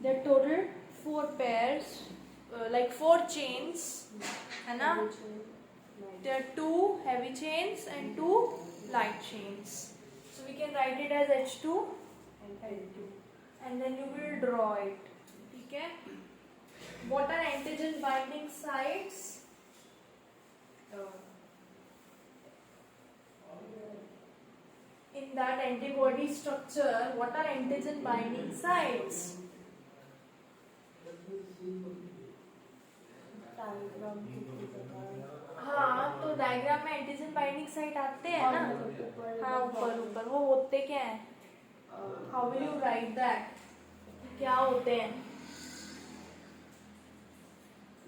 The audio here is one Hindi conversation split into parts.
there are total 4 pairs, like 4 chains, है ना? There are 2 heavy chains and 2 light chains. So we can write it as H2 and N2. and then you will draw it. ठीक है? What are antigen binding sites? In that antibody structure, what are antigen binding sites? हाँ, तो डायग्राम में एंटीजन बाइंडिंग साइट आते हैं ना? हाँ, ऊपर ऊपर वो होते क्या हैं? How will you right that? क्या होते हैं?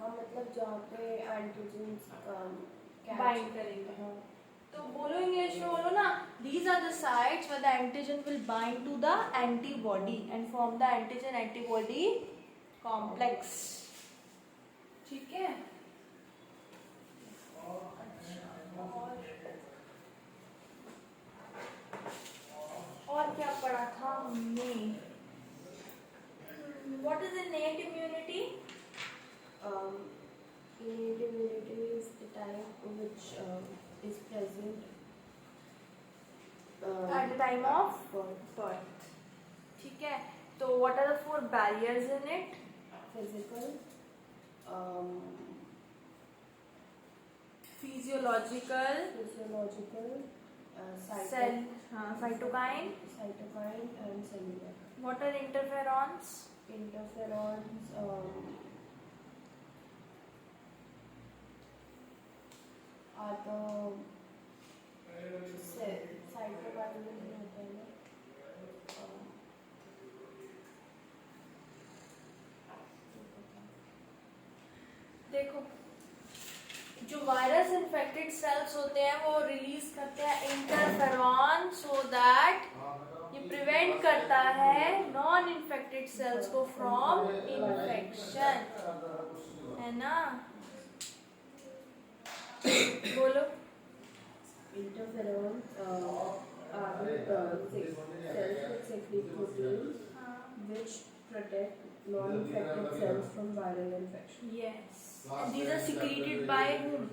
मतलब जहाँ पे एंटीजन बाइंड करेंगे। तो बोलो इंग्लिश में बोलो ना, these are the sites where the antigen will bind to the antibody and form the antigen antibody complex. ठीक है? और क्या पढ़ा था हमने? What is innate immunity? Innate immunity is the type which is present At the time of birth. ठीक है? तो what are the 4 barriers in it? physical, Physiological, cell, cytokine. and cellular. What are interferons? Interferons are the cytoplasm में होते हैं ना? देखो, जो वायरस इन्फेक्टेड सेल्स होते हैं वो रिलीज करते हैं इंटरफेरॉन, सो दैट ये प्रिवेंट करता है नॉन इन्फेक्टेड सेल्स को फ्रॉम इन्फेक्शन, है ना? बोलो। Interferons are the cells which secrete proteins which protect non-infected cells from viral infection. Yes. And these are secreted by whom?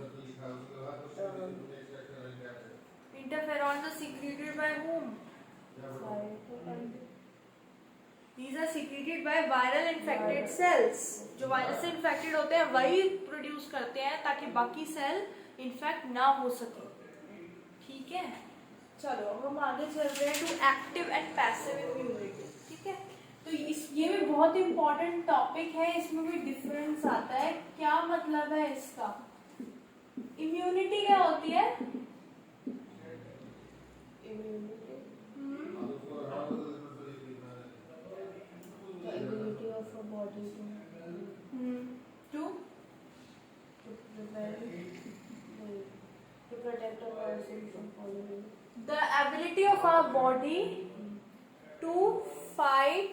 Interferons are secreted by whom? These are secreted by viral infected cells. जो वायरस से इन्फेक्टेड होते हैं वही प्रोड्यूस करते हैं ताकि बाकी सेल इन्फेक्ट ना हो सके। ठीक है? चलो अब हम आगे चल रहे हैं to active and passive immunity. ठीक है? तो ये भी बहुत इंपॉर्टेंट टॉपिक है, इसमें भी डिफरेंस आता है। क्या मतलब है इसका? इम्यूनिटी क्या होती है? The ability of a body to protect a person from falling. The ability of our body to fight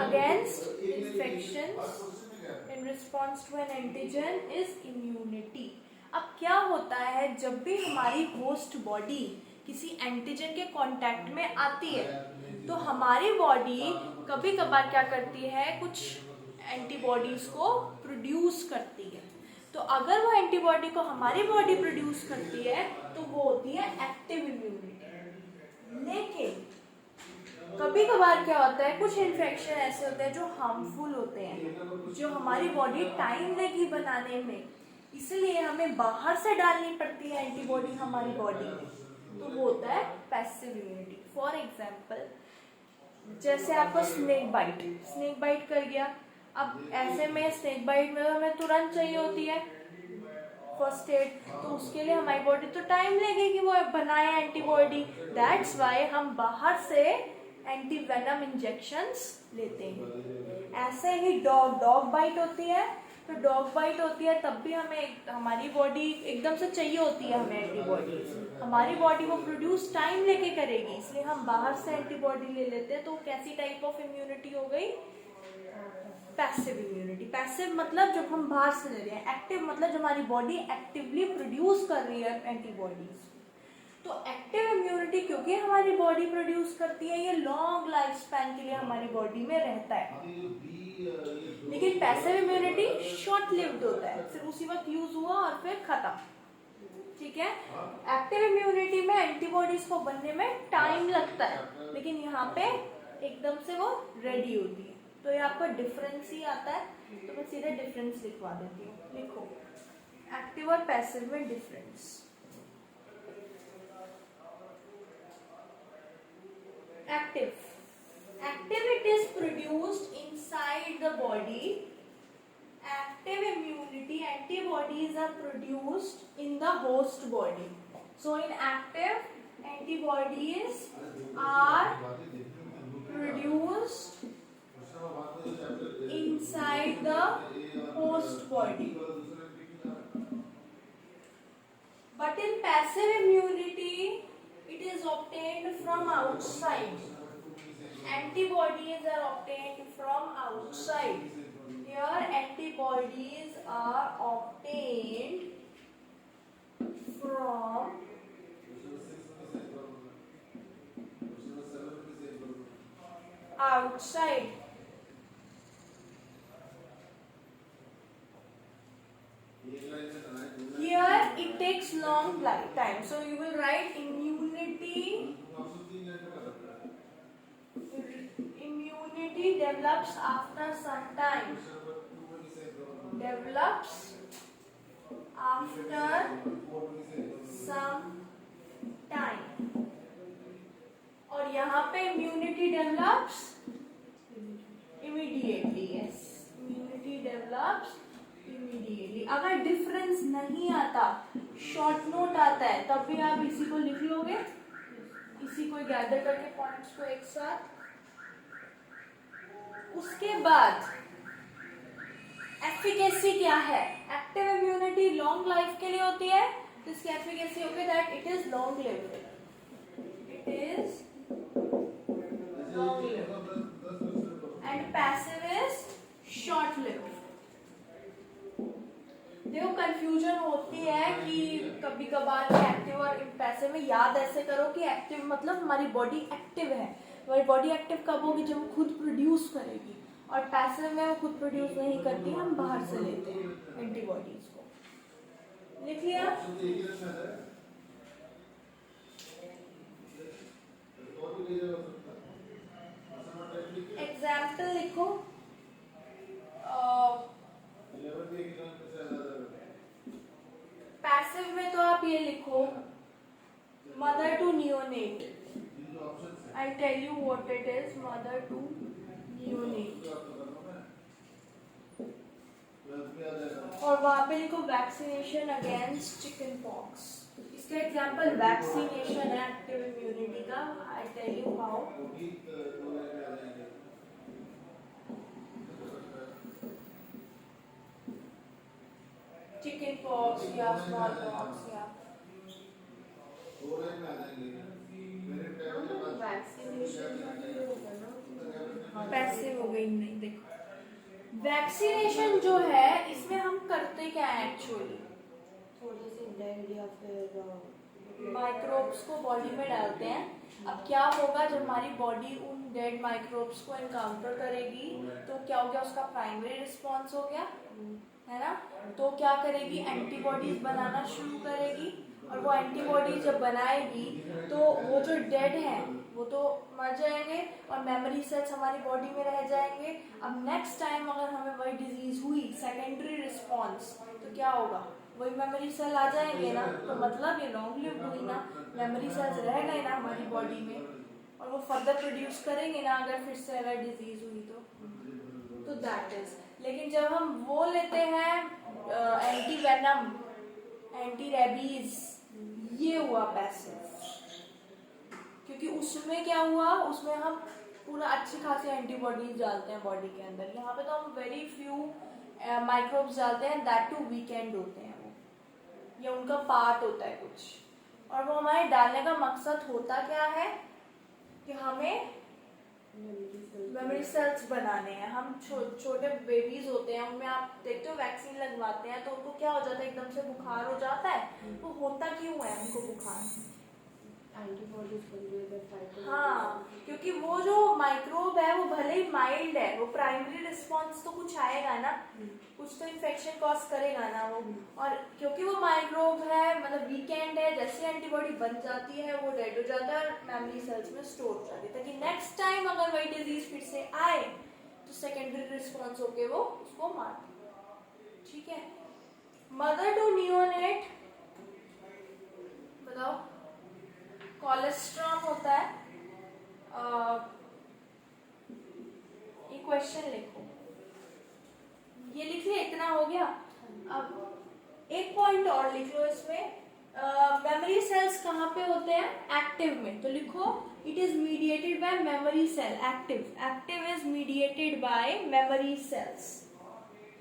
against infections in response to an antigen is immunity. अब क्या होता है जब भी हमारी होस्ट बॉडी किसी एंटीजन के कांटेक्ट में आती है तो हमारी बॉडी कभी कभार क्या करती है, कुछ एंटीबॉडीज को प्रोड्यूस करती है। तो अगर वो एंटीबॉडी को हमारी बॉडी प्रोड्यूस करती है तो वो होती है एक्टिव इम्यूनिटी। लेकिन कभी कभार क्या होता है, कुछ इन्फेक्शन ऐसे होते हैं जो हार्मफुल होते हैं, जो हमारी बॉडी टाइम लेगी बनाने में, इसलिए हमें बाहर से डालनी पड़ती है एंटीबॉडी हमारी बॉडी में, तो वो होता है पैसिव इम्यूनिटी। फॉर एग्जाम्पल, जैसे आपको स्नेक बाइट कर गया, अब ऐसे में स्नेक बाइट में हमें तुरंत चाहिए होती है फर्स्ट एड, तो उसके लिए हमारी बॉडी तो टाइम लगेगी वो बनाए एंटीबॉडी। दैट्स वाई हम बाहर से एंटी वेनम इंजेक्शंस लेते हैं। ऐसे ही डॉग बाइट होती है, तो डॉग बाइट होती है तब भी हमें हमारी बॉडी एकदम से चाहिए होती है हमें एंटीबॉडी, हमारी बॉडी वो प्रोड्यूस टाइम लेके करेगी, इसलिए हम बाहर से एंटीबॉडी ले लेते हैं। तो कैसी टाइप ऑफ इम्यूनिटी हो गई? Passive immunity. पैसिव मतलब जब हम बाहर से ले रहे हैं, एक्टिव मतलब जब हमारी बॉडी एक्टिवली प्रोड्यूस कर रही है एंटीबॉडीज। तो एक्टिव इम्यूनिटी क्योंकि हमारी बॉडी प्रोड्यूस करती है, ये लॉन्ग लाइफ स्पैन के लिए हमारी बॉडी में रहता है। लेकिन पैसिव इम्यूनिटी शॉर्ट लिव्ड होता है, सिर्फ उसी वक्त यूज हुआ और फिर खत्म। ठीक है, एक्टिव इम्यूनिटी में एंटीबॉडीज को बनने में टाइम लगता है, लेकिन यहाँ पे एकदम से वो रेडी होती है। तो ये आपका डिफरेंस ही आता है, तो मैं सीधे डिफरेंस लिखवा देती हूँ। लिखो एक्टिव और पैसिव में difference. Active it is produced inside the body. Active immunity, antibodies are produced in the host body. So in active, antibodies are produced inside the host body. But in passive immunity, it is obtained from outside. Antibodies are obtained from outside. Here antibodies are obtained from outside. Here it takes long time. So you will write immunity develops after some time. Develops after some time. और यहाँ पे immunity develops immediately. Yes, immunity develops immediately. अगर difference नहीं आता, short note आता है, तब भी आप इसी को लिख लोगे, इसी को gather करके points को एक साथ। उसके बाद एफिकेसी क्या है? एक्टिव इम्यूनिटी लॉन्ग लाइफ के लिए होती है, तो इसकी एफिकेसी होगी that it is long lived. It is long lived and passive is short lived. देखो कंफ्यूजन होती है कि कभी कभार एक्टिव और पैसिव में याद ऐसे करो कि एक्टिव मतलब हमारी बॉडी एक्टिव है। हमारी बॉडी एक्टिव कब होगी? जब वो खुद प्रोड्यूस करेगी, और पैसिव में वो खुद प्रोड्यूस नहीं करती, हम बाहर से लेते हैं एंटीबॉडीज को। लिख लिया? एग्जाम्पल लिखो। पैसिव में तो आप ये लिखो mother to neonate. I'll tell you what it is. Mother to neonate. और वहाँ पे लिखो वैक्सीनेशन अगेंस्ट चिकन पॉक्स। इसका एग्जाम्पल वैक्सीनेशन है एक्टिव इम्यूनिटी का। I tell you how. Chicken pox या स्मॉल पॉक्स या पैसिव हो गई। नहीं, देखो वैक्सीनेशन जो है इसमें हम करते क्या है एक्चुअली, थोड़े से डेड या फिर माइक्रोब्स को बॉडी में डालते हैं। अब क्या होगा जब हमारी बॉडी उन डेड माइक्रोब्स को एनकाउंटर करेगी तो क्या हो गया, उसका प्राइमरी रिस्पॉन्स हो गया है ना। तो क्या करेगी, एंटीबॉडीज बनाना शुरू करेगी, और वो एंटीबॉडी जब बनाएगी तो वो जो डेड हैं वो तो मर जाएंगे और मेमोरी सेल्स हमारी बॉडी में रह जाएंगे। अब नेक्स्ट टाइम अगर हमें वही डिजीज हुई, सेकेंडरी रिस्पॉन्स, तो क्या होगा, वही मेमोरी सेल आ जाएंगे ना। तो मतलब ये लॉन्ग लिव्ड हुई ना, मेमोरी सेल्स रह गए ना हमारी बॉडी में, और वो फर्दर प्रोड्यूस करेंगे ना अगर फिर से अगर डिजीज हुई तो दैट इज। लेकिन जब हम वो लेते हैं एंटी वेनम, एंटी रेबीज, ये हुआ पैसिव, क्योंकि उसमें क्या हुआ, उसमें हम पूरा अच्छी खासी एंटीबॉडीज डालते हैं बॉडी के अंदर। यहाँ पे तो हम वेरी फ्यू माइक्रोब्स डालते हैं, दैट टू वीकेंड होते हैं वो, ये उनका पार्ट होता है कुछ। और वो हमारे डालने का मकसद होता क्या है कि हमें मेमोरी सेल्स बनाने हैं। हम छोटे बेबीज होते हैं, उनमें आप देखते हो वैक्सीन लगवाते हैं तो उनको क्या हो जाता है, एकदम से बुखार हो जाता है। वो होता क्यों है उनको बुखार? एंटीबॉडीज बन रही है फाइट। हाँ, क्योंकि वो जो माइक्रोब है वो भले ही माइल्ड है, वो प्राइमरी रिस्पॉन्स तो कुछ आएगा ना, कुछ तो इन्फेक्शन कॉज करेगा ना वो। और क्योंकि वो माइक्रोब है, मतलब वीकेंड है, जैसे एंटीबॉडी बन जाती है वो डेड हो जाता है और मेमोरी सेल्स में स्टोर हो जाती है, ताकि नेक्स्ट टाइम अगर वही डिजीज फिर से आए तो सेकेंडरी रिस्पॉन्स होके वो उसको मार दे। ठीक है। मदर टू नियोनेट, बताओ। कोलेस्ट्रॉम होता है, ये क्वेश्चन लिखो, ये लिख लिया, इतना हो गया। अब एक पॉइंट और लिख लो इसमें, मेमोरी सेल्स कहाँ पे होते हैं? एक्टिव में, तो लिखो it is mediated by memory cell. Active is mediated by memory cells,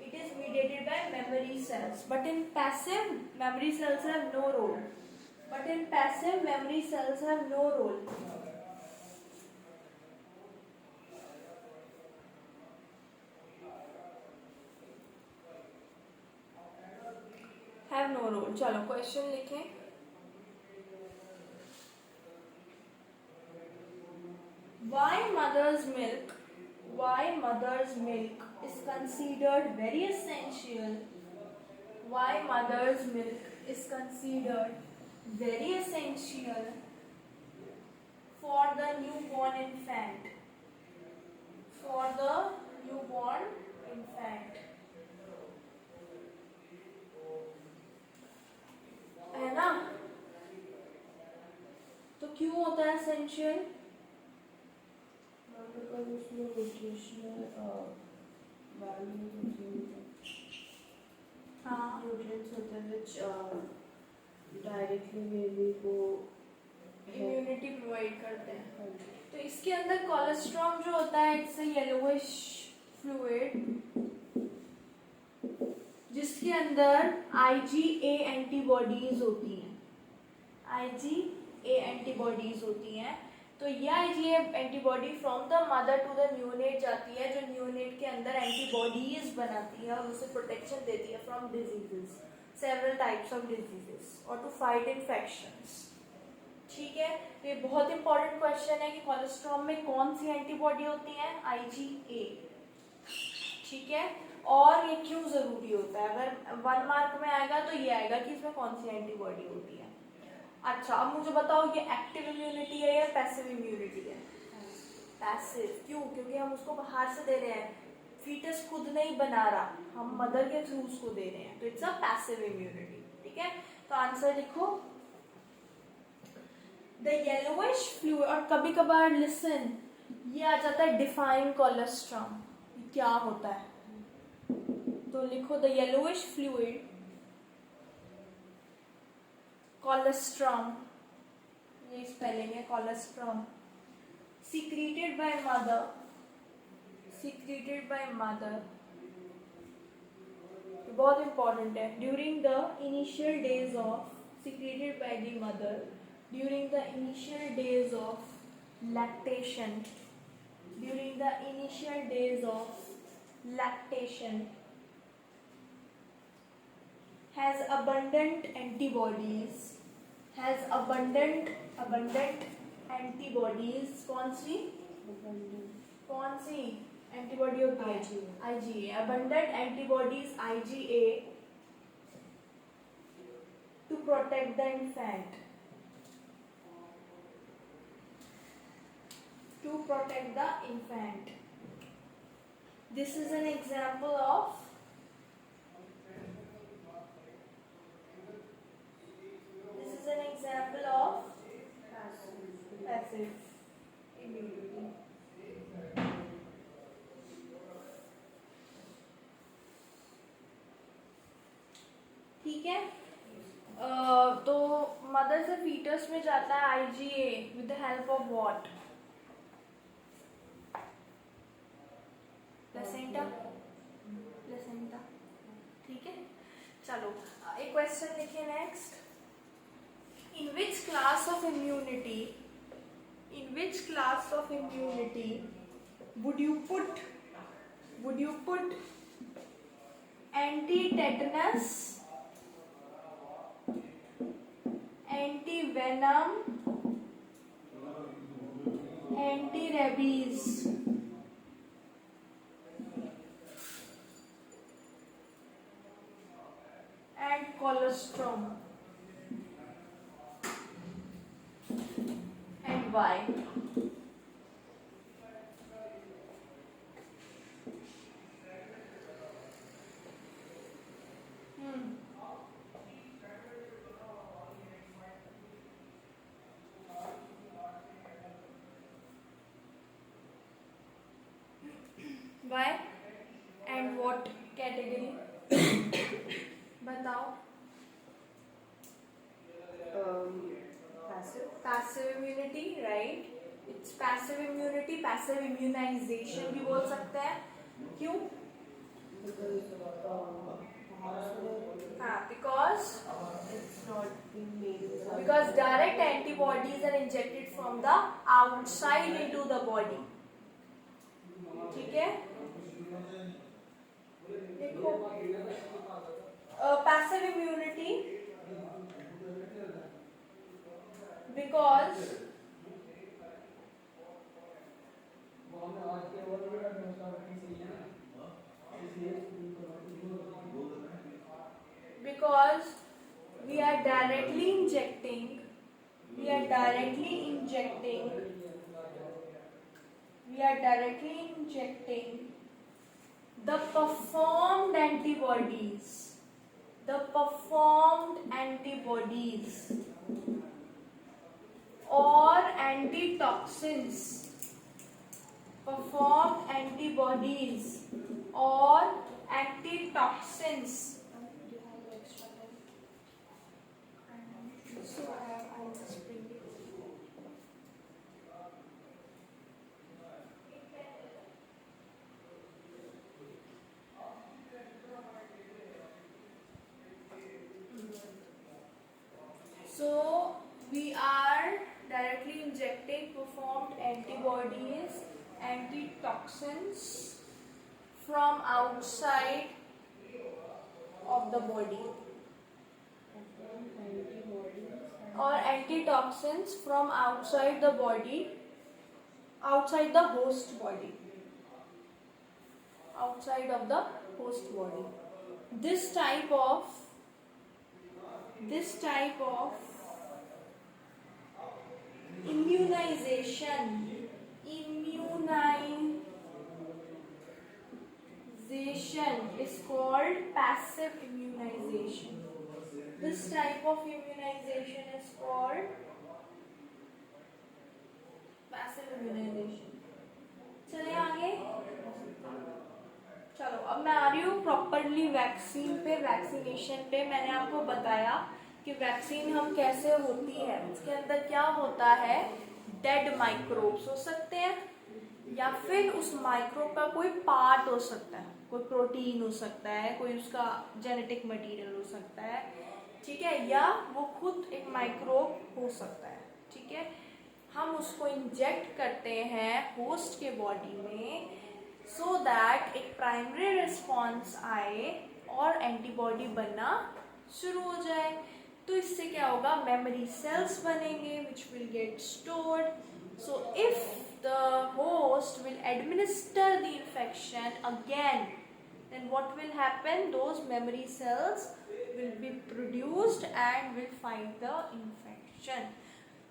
it is mediated by memory cells, but in passive memory cells have no role, चलो क्वेश्चन लिखें। why mother's milk is considered very essential? Why mother's milk is considered very essential for the newborn infant? है ना? तो क्यों होता है essential? because उसमें न्यूट्रिशनल वैल्यूज होती हैं। हाँ, न्यूट्रिएंट्स होते हैं which डायरेक्टली बेबी को इम्यूनिटी प्रोवाइड करते हैं। तो इसके अंदर कोलेस्ट्रॉम जो होता है, इट्स येलोइश फ्लूइड, जिसके अंदर IgA एंटीबॉडीज होती हैं। तो यह IgA antibody from the mother to the neonate जाती है, जो न्यूनेट के अंदर एंटीबॉडीज बनाती है और उसे प्रोटेक्शन देती है from diseases, several types of diseases, और टू फाइट इन्फेक्शंस। ठीक है, तो ये बहुत इंपॉर्टेंट क्वेश्चन है कि कोलेस्ट्रॉम में कौन सी एंटीबॉडी होती है? IgA। ठीक है, और ये क्यों जरूरी होता है? अगर 1 मार्क में आएगा तो ये आएगा कि इसमें कौन सी एंटीबॉडी होती है। अच्छा, अब मुझे बताओ ये एक्टिव इम्यूनिटी है या पैसिव इम्यूनिटी है? पैसिव। क्यों? क्योंकि हम उसको बाहर से दे रहे हैं, फीटस खुद नहीं बना रहा, हम मदर के थ्रू उसको दे रहे हैं, तो इट्स अ पैसिव इम्यूनिटी। ठीक है, तो आंसर लिखो द येलोइश फ्लूइड। और कभी कभार लिसन, ये आ जाता है डिफाइन कोलेस्ट्रॉम, क्या होता है? तो लिखो द येलोइश फ्लूइड कोलेस्ट्रॉम, ये स्पेलिंग है कोलेस्ट्रॉम, secreted by mother, बहुत इंपॉर्टेंट है, during the initial days of, secreted by the mother during the initial days of lactation, has abundant antibodies, कौन सी एंटीबॉडी होती है? IgA, abundant antibodies IgA to protect the infant, This is an example of passive immunity. ठीक है, तो मदर से फीटस में जाता है IgA with the help of what? Placenta. ठीक है, चलो एक क्वेश्चन लिखिए next. In which class of immunity would you put anti-tetanus, anti-venom anti rabies, and colostrum, and why? Why and what category? बताओ. Passive. Passive immunity, right? It's passive immunity, passive immunization भी बोल सकते हैं. क्यों? Because Because it's not being made. because direct antibodies are injected from the outside into the body. ठीक है? देखो, passive immunity because we are directly injecting the performed antibodies or antitoxins, So I'll just bring it. So we are directly injecting performed antibodies, antitoxins from outside of the body, or antitoxins from outside the body, outside the host body, outside of the host body. This type of immunization is called passive immunization. This type of immunization is called passive immunization. चले आगे. चलो अब मैं आ रही हूँ प्रॉपरली वैक्सीन पे, वैक्सीनेशन पे. मैंने आपको बताया कि वैक्सीन हम कैसे होती है. उसके अंदर क्या होता है, डेड माइक्रोब्स हो सकते हैं, या फिर उस माइक्रोब का कोई पार्ट हो सकता है, कोई प्रोटीन हो सकता है, कोई उसका जेनेटिक मटेरियल हो सकता है, ठीक है, या वो खुद एक माइक्रोब हो सकता है. ठीक है, हम उसको इंजेक्ट करते हैं होस्ट के बॉडी में so that एक प्राइमरी रिस्पॉन्स आए और एंटीबॉडी बनना शुरू हो जाए. तो इससे क्या होगा, मेमोरी सेल्स बनेंगे which will get stored. So if the host will administer the infection again, then what will happen, those memory cells will be produced and will fight the infection.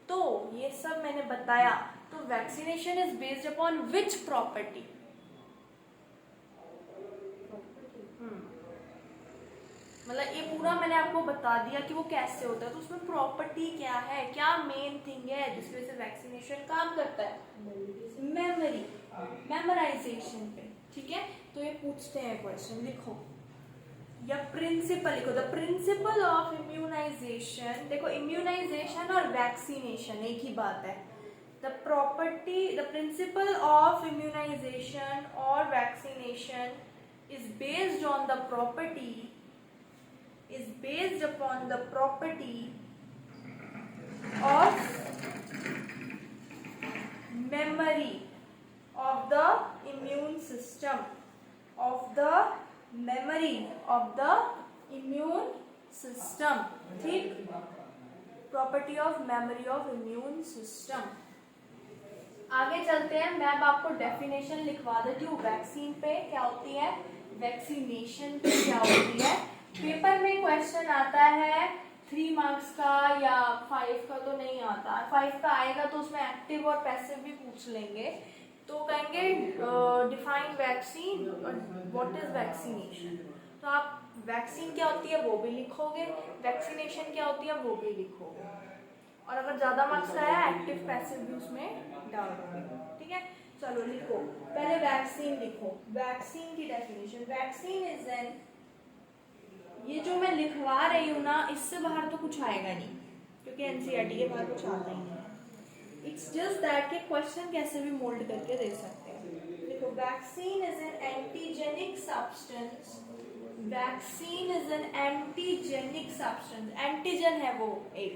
तो ये सब मैंने बताया. तो vaccination is based upon which property? मतलब ये पूरा मैंने आपको बता दिया कि वो कैसे होता है. तो उसमें प्रॉपर्टी क्या है, क्या मेन थिंग है जिसकी वजह से वैक्सीनेशन काम करता है? मेमोरी, मेमोराइजेशन पे. ठीक है, तो ये पूछते हैं क्वेश्चन, लिखो या प्रिंसिपल लिखो. The principle of immunisation. देखो, इम्यूनाइजेशन और वैक्सीनेशन एक ही बात है. द प्रिंसिपल ऑफ इम्यूनाइजेशन और vaccination is based upon the property of memory of the immune system, ठीक, property of memory of immune system. आगे चलते हैं, मैं अब आपको डेफिनेशन लिखवा देती हूँ वैक्सीन पे क्या होती है, वैक्सीनेशन पे क्या होती है। पेपर में क्वेश्चन आता है 3 मार्क्स का या 5 का तो नहीं आता, 5 का आएगा तो उसमें एक्टिव और पैसिव भी पूछ लेंगे। तो कहेंगे डिफाइन वैक्सीन और व्हाट इज वैक्सीनेशन, तो आप वैक्सीन क्या होती है वो भी लिखोगे, वैक्सीनेशन क्या होती है वो भी लिखोगे, और अगर ज्यादा मार्क्स आया एक्टिव पैसिव भी उसमें डाल दोगे। ठीक है, चलो लिखो, पहले वैक्सीन लिखो। वैक्सीन की डेफिनेशन, वैक्सीन इज एन, ये जो मैं लिखवा रही हूँ ना इससे बाहर तो कुछ आएगा नहीं क्योंकि एनसीईआरटी के बाहर कुछ आता ही नहीं है। इट्स जस्ट दैट के क्वेश्चन कैसे भी मोल्ड करके दे सकते हैं। देखो, vaccine is an antigenic substance, vaccine is an antigenic substance, antigen है वो एक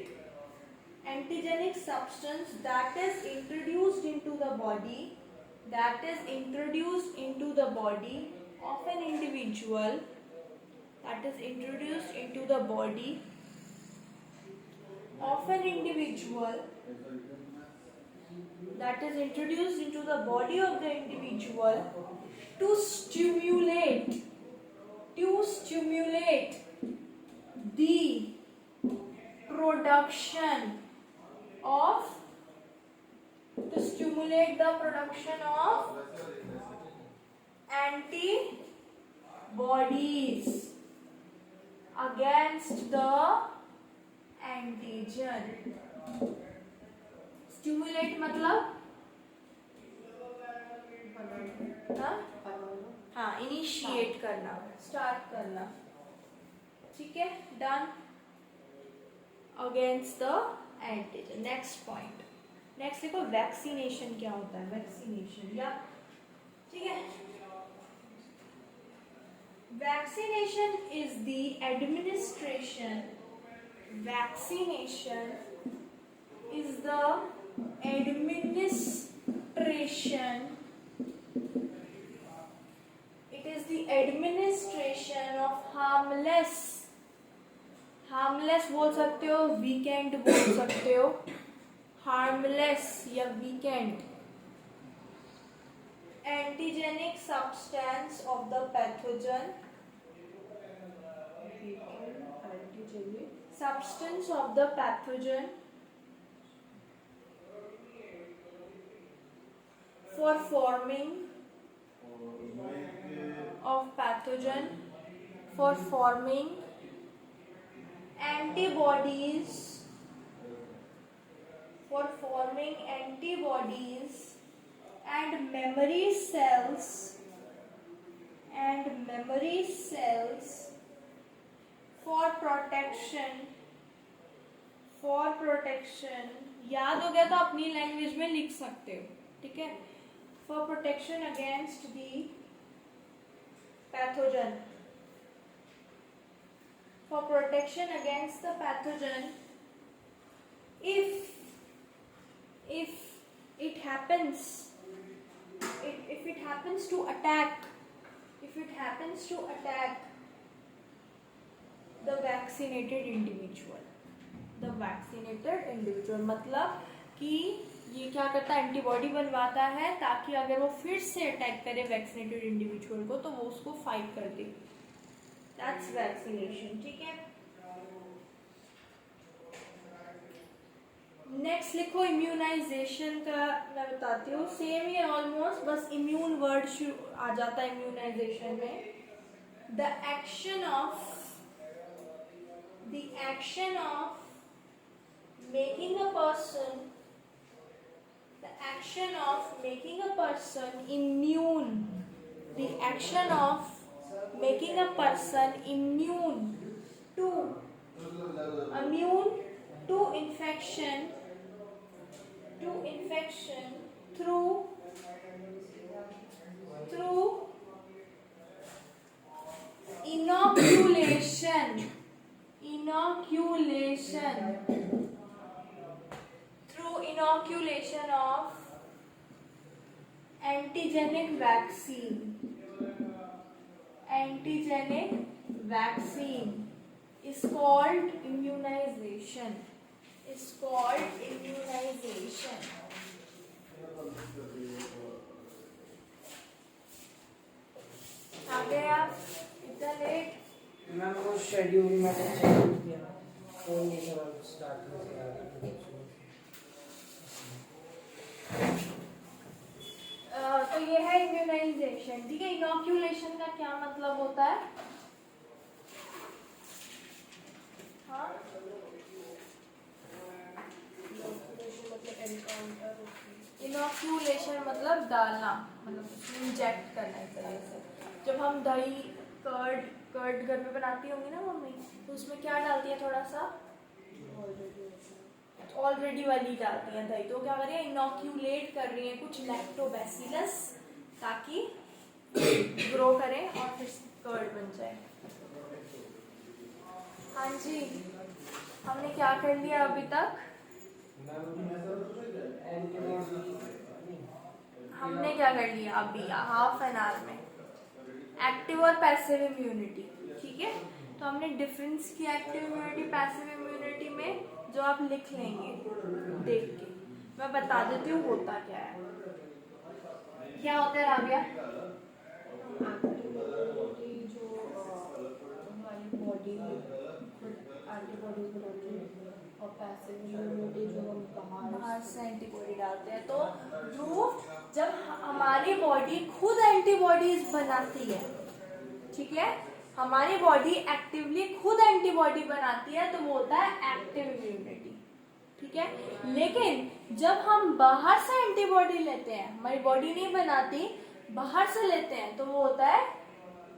antigenic substance that is introduced into the body, that is introduced into the body of an individual, that is introduced into the body of an individual, that is introduced into the body of the individual to stimulate the production of, to stimulate the production of antibodies against the antigen. Stimulate मतलब हाँ इनिशिएट करना, स्टार्ट करना। ठीक है, done. Against the antigen. Next point, next देखो वैक्सीनेशन क्या होता है, वैक्सीनेशन या ठीक है, vaccination is the administration, vaccination is the administration, it is the administration of harmless, harmless बोल सकते हो, वीकेंड बोल सकते हो, हार्मलेस या weekend, antigenic substance of the pathogen, substance of the pathogen for forming of pathogen for forming antibodies, for forming antibodies and memory cells for protection, याद हो गया तो अपनी लैंग्वेज में लिख सकते हो। ठीक है, for protection against the pathogen, for protection against the pathogen if it happens to attack the vaccinated individual, मतलब कि ये क्या करता है, एंटीबॉडी बनवाता है ताकि अगर वो फिर से अटैक करे वैक्सीनेटेड इंडिविजुअल को तो वो उसको फाइट कर दे, दैट्स वैक्सीनेशन। ठीक है, नेक्स्ट लिखो इम्यूनाइजेशन का, मैं बताती हूँ, सेम ही ऑलमोस्ट, बस इम्यून वर्ड आ जाता है इम्यूनाइजेशन में। The action of making a person immune, the action of making a person immune to infection through inoculation of antigenic vaccine is called immunization, आ गए आप इतना लेट? मैम वो शेड्यूल मैंने चेक किया तो ये सब स्टार्ट हो गया। तो ये है इम्यूनाइजेशन, ठीक है। इनॉक्यूलेशन का क्या मतलब होता है? हाँ, इनॉक्यूलेशन मतलब डालना, मतलब इंजेक्ट करना एक तरह से। जब हम दही कर्ड घर में बनाती होंगी ना मम्मी, तो उसमें क्या डालती है? थोड़ा सा ऑलरेडी वाली डालती हैं दही। तो क्या कर रही है? इनॉक्यूलेट कर रही है कुछ लैक्टोबैसिलस, ताकि ग्रो करें और फिर कर्ड बन जाए। हाँ जी, हमने क्या कर लिया अभी तक? हमने क्या कर लिया अभी हाफ एन आवर में? एक्टिव और पैसिव इम्यूनिटी, ठीक है। तो हमने डिफरेंस किया एक्टिव इम्यूनिटी पैसिव इम्यूनिटी में, जो आप लिख लेंगे देख के। मैं बता देती हूँ होता क्या है। क्या होता है राबिया? जो हमारी बॉडी एंटीबॉडीज बनाती है, और पैसिव इम्यूनिटी जो हम बाहर से एंटीबॉडी डालते हैं। तो प्रूफ, जब हमारी बॉडी खुद एंटीबॉडीज बनाती है, ठीक है, हमारी बॉडी एक्टिवली खुद एंटीबॉडी बनाती है, तो वो होता है एक्टिव इम्यूनिटी, ठीक है। लेकिन जब हम बाहर से एंटीबॉडी लेते हैं, हमारी बॉडी नहीं बनाती, बाहर से लेते हैं, तो वो होता है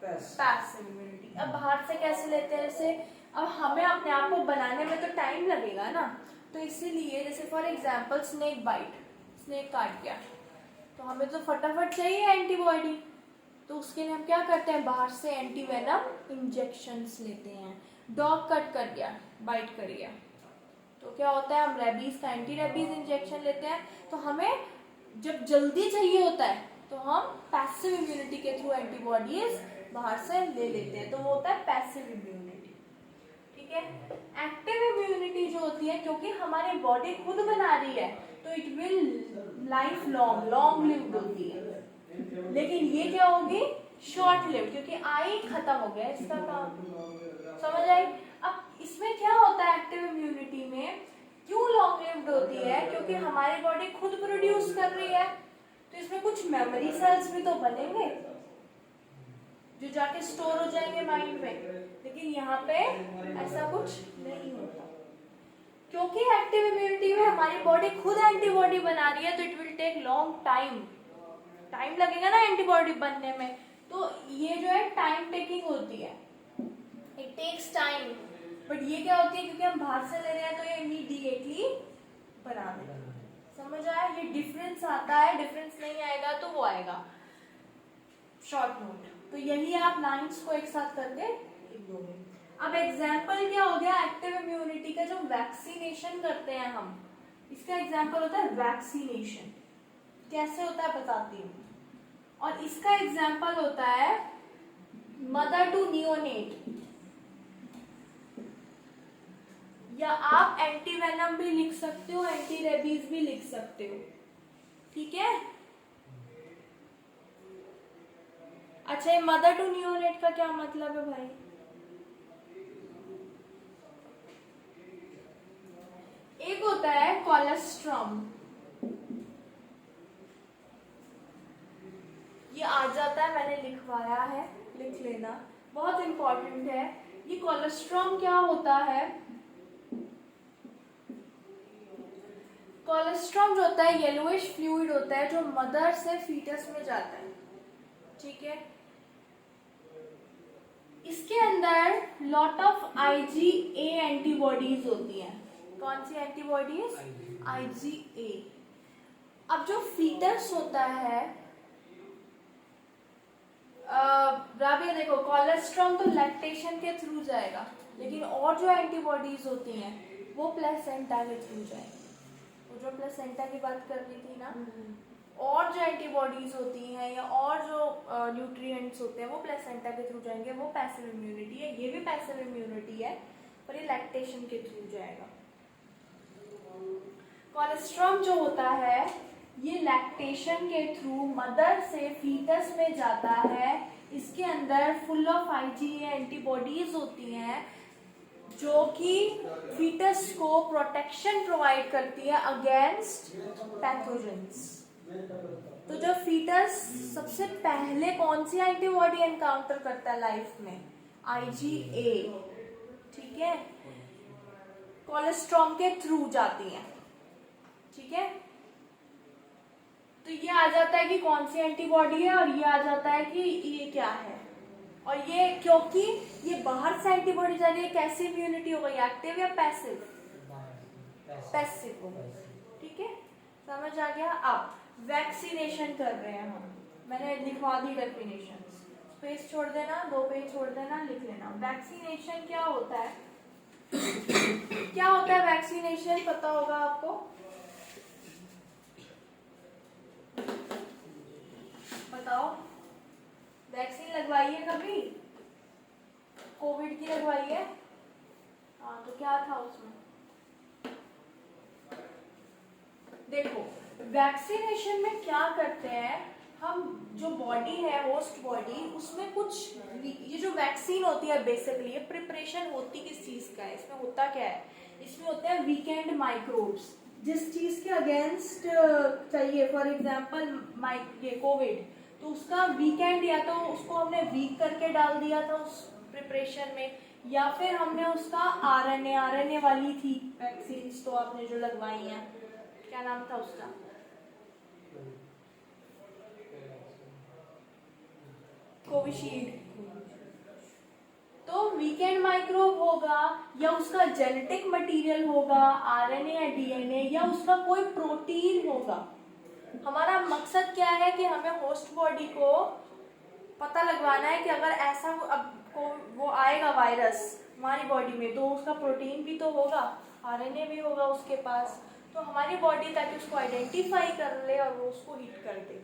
पैसिव इम्यूनिटी। अब बाहर से कैसे लेते हैं? जैसे अब हमें अपने आप को बनाने में तो टाइम लगेगा ना, तो इसीलिए जैसे for example snake bite, snake काट गया, तो हमें तो फटाफट चाहिए एंटीबॉडी। तो उसके लिए हम क्या करते हैं? बाहर से एंटीवेनम इंजेक्शंस लेते हैं। डॉग कट कर गया, बाइट कर गया, तो क्या होता है? हम रेबीज का एंटी रेबीज इंजेक्शन लेते हैं। तो हमें जब जल्दी चाहिए होता है, तो हम पैसिव इम्यूनिटी के थ्रू एंटीबॉडीज बाहर से ले लेते हैं, तो वो होता है पैसिव इम्यूनिटी, ठीक है। एक्टिव इम्यूनिटी जो होती है, क्योंकि हमारी बॉडी खुद बना रही है, तो it will life long lived होती है। लेकिन ये क्या होगी? शॉर्ट लिव्ड, क्योंकि आई खत्म हो गया इसका काम। समझ आई? अब इसमें क्या होता है एक्टिव इम्यूनिटी में? क्यों लॉन्ग लिव्ड होती है? क्योंकि हमारी बॉडी खुद प्रोड्यूस कर रही है, तो इसमें कुछ मेमोरी सेल्स भी तो बनेंगे जो जाके स्टोर हो जाएंगे माइंड में। लेकिन यहाँ पे ऐसा कुछ नहीं होता, क्योंकि एक्टिव इम्यूनिटी में हमारी बॉडी खुद एंटीबॉडी बना रही है, तो it will take long time लगेगा ना एंटीबॉडी बनने में। तो ये जो है टाइम टेकिंग होती है, इट टेक्स टाइम। बट ये क्या होती है? क्योंकि हम बाहर से ले रहे हैं, तो ये इमीडिएटली बना देगा। समझ आया? ये डिफरेंस आता है, डिफरेंस नहीं आएगा तो वो आएगा शॉर्ट नोट। तो यही आप लाइंस को एक साथ करके लिख दोगे। अब एग्जाम्पल क्या हो गया एक्टिव इम्यूनिटी का? जो वैक्सीनेशन करते हैं हम, इसका एग्जाम्पल होता है वैक्सीनेशन। कैसे होता है बताती हूँ। और इसका एग्जाम्पल होता है मदर टू नियोनेट, या आप एंटीवेनम भी लिख सकते हो, एंटी रेबीज भी लिख सकते हो, ठीक है। अच्छा, ये मदर टू नियोनेट का क्या मतलब है भाई? एक होता है कोलेस्ट्रॉम, ये आ जाता है, मैंने लिखवाया है, लिख लेना, बहुत इंपॉर्टेंट है। ये कोलेस्ट्रॉम क्या होता है? कोलेस्ट्रॉम जो होता है येलोइश फ्लूइड होता है, जो मदर से फीटस में जाता है, ठीक है। इसके अंदर लॉट ऑफ IgA एंटीबॉडीज होती हैं। कौन सी एंटीबॉडीज? IgA। अब जो फीटस होता है, राबिया देखो, कोलेस्ट्रॉम तो लैक्टेशन के थ्रू जाएगा, लेकिन और जो एंटीबॉडीज होती हैं वो प्लेसेंटा के थ्रू जाएंगी। वो जो प्लेसेंटा की बात कर रही थी ना, और जो एंटीबॉडीज होती हैं या और जो न्यूट्रिएंट्स होते हैं वो प्लेसेंटा के थ्रू जाएंगे, वो पैसिव इम्यूनिटी है। ये भी पैसिव इम्यूनिटी है, पर ये लैक्टेशन के थ्रू जाएगा। कोलेस्ट्रॉम जो होता है ये लैक्टेशन के थ्रू मदर से फीटस में जाता है। इसके अंदर फुल ऑफ IgA एंटीबॉडीज होती हैं जो कि फीटस को प्रोटेक्शन प्रोवाइड करती है अगेंस्ट पैथोजेंस। तो जब फीटस सबसे पहले कौन सी एंटीबॉडी एनकाउंटर करता है लाइफ में? IgA, ठीक है, कोलेस्ट्रॉम के थ्रू जाती है, ठीक है। तो ये आ जाता है कि कौन सी एंटीबॉडी है और ये आ जाता है कि ये क्या है। और ये क्योंकि ये बाहर से एंटीबॉडी जा रही है, कैसी इम्यूनिटी हो गई, एक्टिव या पैसिव? पैसिव हो गई, ठीक है, समझ आ गया। अब वैक्सीनेशन कर रहे हैं हम, मैंने लिखवा दी डेफिनेशन, पेज छोड़ देना, 2 पेज छोड़ देना, लिख लेना। वैक्सीनेशन क्या होता है? क्या होता है वैक्सीनेशन, पता होगा आपको? बताओ, वैक्सीन लगवाई है कभी? कोविड की लगवाई है? हाँ, तो क्या था उसमें? देखो, वैक्सीनेशन में क्या करते हैं हम, जो बॉडी है, होस्ट बॉडी, उसमें कुछ, ये जो वैक्सीन होती है बेसिकली ये प्रिपरेशन होती किस चीज का है? इसमें होता क्या है? इसमें होते हैं वीकेंड माइक्रोब्स, जिस चीज के अगेंस्ट चाहिए। फॉर एग्जांपल ये कोविड, तो उसका वीकेंड, या तो उसको हमने वीक करके डाल दिया था उस प्रिपरेशन में, या फिर हमने उसका आरएनए वाली थी वैक्सीन, तो आपने जो लगवाई हैं, क्या नाम था उसका? कोविशील्ड। तो वीकेंड माइक्रोब होगा, या उसका जेनेटिक मटेरियल होगा, आरएनए या डीएनए, या उसका कोई प्रोटीन होगा। हमारा मकसद क्या है कि हमें होस्ट बॉडी को पता लगवाना है कि अगर ऐसा अब वो आएगा वायरस हमारी बॉडी में, तो उसका प्रोटीन भी तो होगा, आरएनए भी होगा उसके पास, तो हमारी बॉडी ताकि उसको आइडेंटिफाई कर ले और वो उसको हिट कर दे,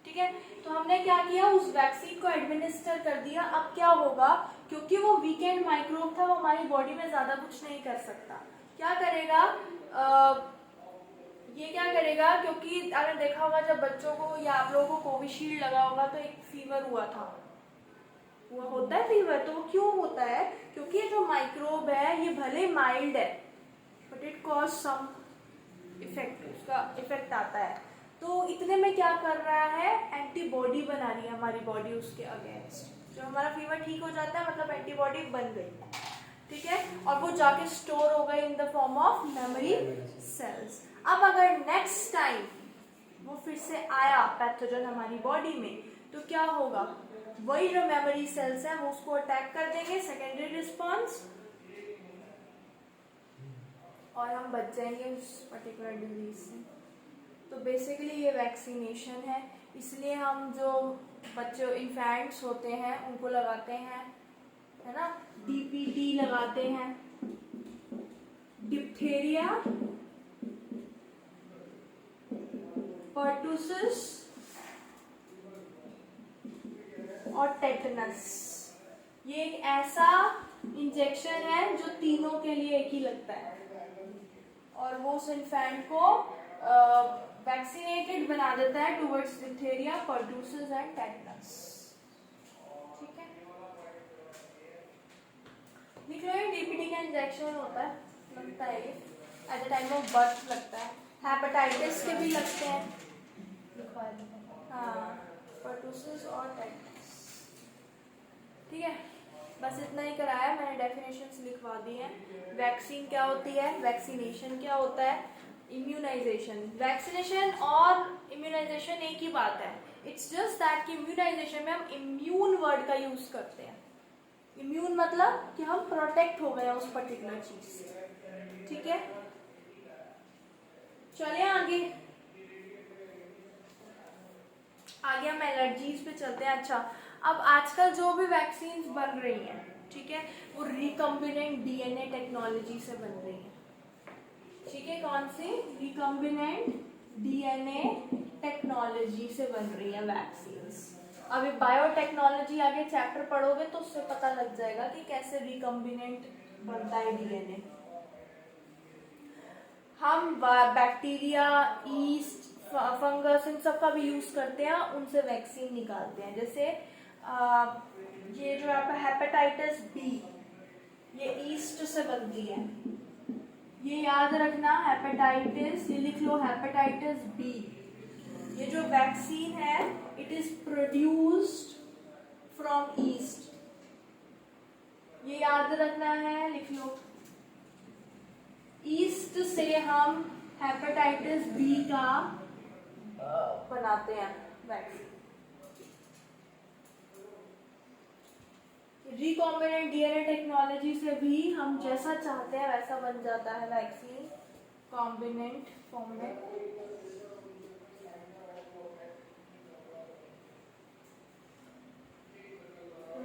ठीक है। तो हमने क्या किया, उस वैक्सीन को एडमिनिस्टर कर दिया। अब क्या होगा, क्योंकि वो वीकेंड माइक्रोब था, वो हमारी बॉडी में ज्यादा कुछ नहीं कर सकता। क्या करेगा, ये क्या करेगा, क्योंकि आपने देखा होगा जब बच्चों को या आप लोगों को कोविशील्ड लगा होगा तो एक फीवर हुआ था, वो होता है फीवर। तो वो क्यों होता है? क्योंकि ये जो माइक्रोब है ये भले माइल्ड है but it cause some effect, उसका इफेक्ट आता है। तो इतने में क्या कर रहा है, एंटीबॉडी बना रही है हमारी बॉडी उसके अगेंस्ट। जो हमारा फीवर ठीक हो जाता है मतलब एंटीबॉडी बन गई, ठीक है, और वो जाके स्टोर हो गई in the form of memory cells. अब अगर नेक्स्ट टाइम वो फिर से आया पैथोजन हमारी बॉडी में, तो क्या होगा, वही जो मेमोरी सेल्स है वो उसको अटैक कर देंगे, सेकेंडरी रिस्पॉन्स, और हम बच जाएंगे उस पर्टिकुलर डिजीज से। तो बेसिकली ये वैक्सीनेशन है, इसलिए हम जो बच्चे इन्फेंट्स होते हैं उनको लगाते हैं, है ना, DPT लगाते हैं, डिप्थेरिया, पर्टुसिस और टेटनस। ये एक ऐसा इंजेक्शन है जो तीनों के लिए एक ही लगता है, और वो उस इन्फेंट को वैक्सीनेटेड बना देता है towards diphtheria, pertussis and tetanus, ठीक है। लिख लो, DPT का इंजेक्शन होता है, लगता है ये at the time of birth लगता है। हेपेटाइटिस के भी लगते हैं, हाँ, पर्टुसिस और टेटनस, ठीक है। बस इतना ही कराया, मैंने डेफिनेशंस लिखवा दी हैं। वैक्सीन क्या होती है, वैक्सीनेशन क्या होता है, इम्यूनाइजेशन। वैक्सीनेशन और इम्यूनाइजेशन एक ही बात है, इट्स जस्ट दैट कि इम्यूनाइजेशन में हम इम्यून वर्ड का यूज करते हैं। इम्यून मतलब कि हम प्रोटेक्ट हो गए उस पर्टिकुलर चीज से, ठीक है। चलिए आगे हम एलर्जीज पे चलते हैं। अच्छा, अब आजकल जो भी वैक्सीन बन रही हैं, ठीक है, वो रिकम्बिनेंट DNA टेक्नोलॉजी से बन रही है, ठीक है। कौन सी? रिकम्बिनेंट DNA टेक्नोलॉजी से बन रही है वैक्सीन्स। अभी बायोटेक्नोलॉजी आगे चैप्टर पढ़ोगे तो उससे पता लग जाएगा कि कैसे रिकम्बिनेंट बनता है DNA। हम बैक्टीरिया, ईस्ट, फंगस इन सब का भी यूज करते हैं, उनसे वैक्सीन निकालते हैं। जैसे ये जो आपका हेपेटाइटिस बी, ये ईस्ट से बनती है, ये याद रखना। हेपेटाइटिस, ये लिख लो, हेपेटाइटिस बी। ये जो वैक्सीन है it is produced from east, ये याद रखना है, लिख लो। ईस्ट से हम हेपेटाइटिस बी का बनाते हैं वैक्सीन। रिकॉम्बिनेंट डीएनए टेक्नोलॉजी से भी हम जैसा चाहते हैं वैसा बन जाता है वैक्सीन, कॉम्बिनेंट फॉर्म में।